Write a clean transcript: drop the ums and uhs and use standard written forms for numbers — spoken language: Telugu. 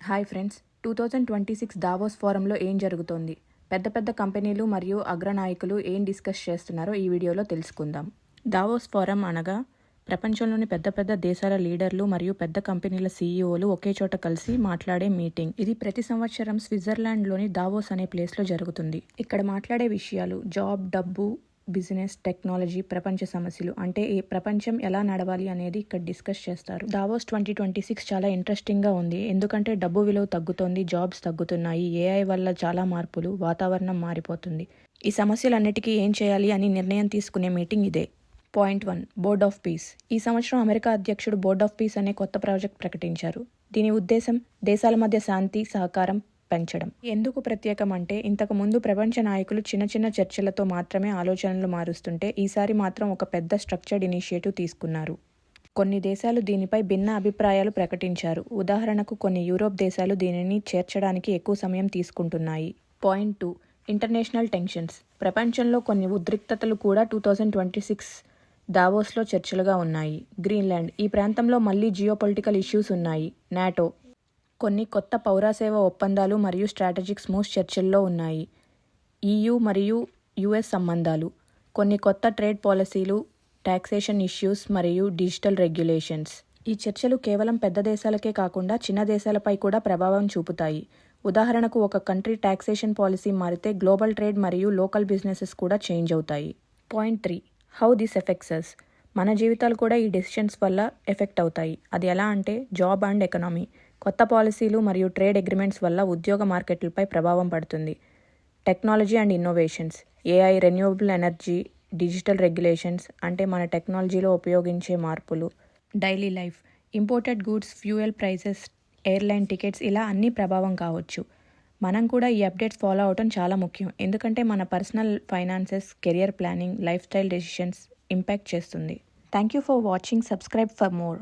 హాయ్ ఫ్రెండ్స్, 2026 దావోస్ ఫోరంలో ఏం జరుగుతోంది? పెద్ద పెద్ద కంపెనీలు మరియు అగ్రనాయకులు ఏం డిస్కస్ చేస్తున్నారో ఈ వీడియోలో తెలుసుకుందాం. దావోస్ ఫోరం అనగా ప్రపంచంలోని పెద్ద పెద్ద దేశాల లీడర్లు మరియు పెద్ద కంపెనీల సీఈఓలు ఒకే చోట కలిసి మాట్లాడే మీటింగ్. ఇది ప్రతి సంవత్సరం స్విట్జర్లాండ్లోని దావోస్ అనే ప్లేస్లో జరుగుతుంది. ఇక్కడ మాట్లాడే విషయాలు జాబ్, డబ్బు, బిజినెస్, టెక్నాలజీ, ప్రపంచ సమస్యలు అంటే ఈ ప్రపంచం ఎలా నడవాలి అనేది ఇక్కడ డిస్కస్ చేస్తారు. దావోస్ 2026 చాలా ఇంట్రెస్టింగ్గా ఉంది. ఎందుకంటే డబ్బు విలువ తగ్గుతోంది, జాబ్స్ తగ్గుతున్నాయి, ఏఐ వల్ల చాలా మార్పులు, వాతావరణం మారిపోతుంది. ఈ సమస్యలన్నిటికీ ఏం చేయాలి అని నిర్ణయం తీసుకునే మీటింగ్ ఇదే. Point 1, board of piece. ఈ సంవత్సరం అమెరికా అధ్యక్షుడు బోర్డ్ ఆఫ్ పీస్ అనే కొత్త ప్రాజెక్ట్ ప్రకటించారు. దీని ఉద్దేశం దేశాల మధ్య శాంతి, సహకారం పెంచడం. ఎందుకు ప్రత్యేకం అంటే ఇంతకు ముందు ప్రపంచ నాయకులు చిన్న చిన్న చర్చలతో మాత్రమే ఆలోచనలు మారుస్తుంటే ఈసారి మాత్రం ఒక పెద్ద స్ట్రక్చర్డ్ ఇనిషియేటివ్ తీసుకున్నారు. కొన్ని దేశాలు దీనిపై భిన్న అభిప్రాయాలు ప్రకటించారు. ఉదాహరణకు కొన్ని యూరోప్ దేశాలు దీనిని చేర్చడానికి ఎక్కువ సమయం తీసుకుంటున్నాయి. Point 2, international tensions. ప్రపంచంలో కొన్ని ఉద్రిక్తతలు కూడా 2026 దావోస్లో చర్చలుగా ఉన్నాయి. గ్రీన్లాండ్. ఈ ప్రాంతంలో మళ్లీ జియోపొలిటికల్ ఇష్యూస్ ఉన్నాయి. నాటో. కొన్ని కొత్త పౌరసేవ ఒప్పందాలు మరియు స్ట్రాటజిక్ మూవ్స్ చర్చల్లో ఉన్నాయి. EU మరియు US సంబంధాలు. కొన్ని కొత్త ట్రేడ్ పాలసీలు, టాక్సేషన్ ఇష్యూస్ మరియు డిజిటల్ రెగ్యులేషన్స్. ఈ చర్చలు కేవలం పెద్ద దేశాలకే కాకుండా చిన్న దేశాలపై కూడా ప్రభావం చూపుతాయి. ఉదాహరణకు ఒక కంట్రీ టాక్సేషన్ పాలసీ మారితే గ్లోబల్ ట్రేడ్ మరియు లోకల్ బిజినెసెస్ కూడా చేంజ్ అవుతాయి. పాయింట్ 3, హౌ దిస్ ఎఫెక్ట్స్ అస్. మన జీవితాలు కూడా ఈ డెసిషన్స్ వల్ల ఎఫెక్ట్ అవుతాయి. అది ఎలా అంటే జాబ్ అండ్ ఎకనామీ. కొత్త పాలసీలు మరియు ట్రేడ్ అగ్రిమెంట్స్ వల్ల ఉద్యోగ మార్కెట్లపై ప్రభావం పడుతుంది. Technology and innovations. AI, renewable energy, digital regulations అంటే మన టెక్నాలజీలో ఉపయోగించే మార్పులు. Daily life. Imported goods, fuel prices, airline tickets ఇలా అన్నీ ప్రభావం కావచ్చు. మనం కూడా ఈ అప్డేట్స్ ఫాలో అవటం చాలా ముఖ్యం. ఎందుకంటే మన personal finances, career planning, life style decisions impact చేస్తుంది. Thank you for watching. Subscribe for more.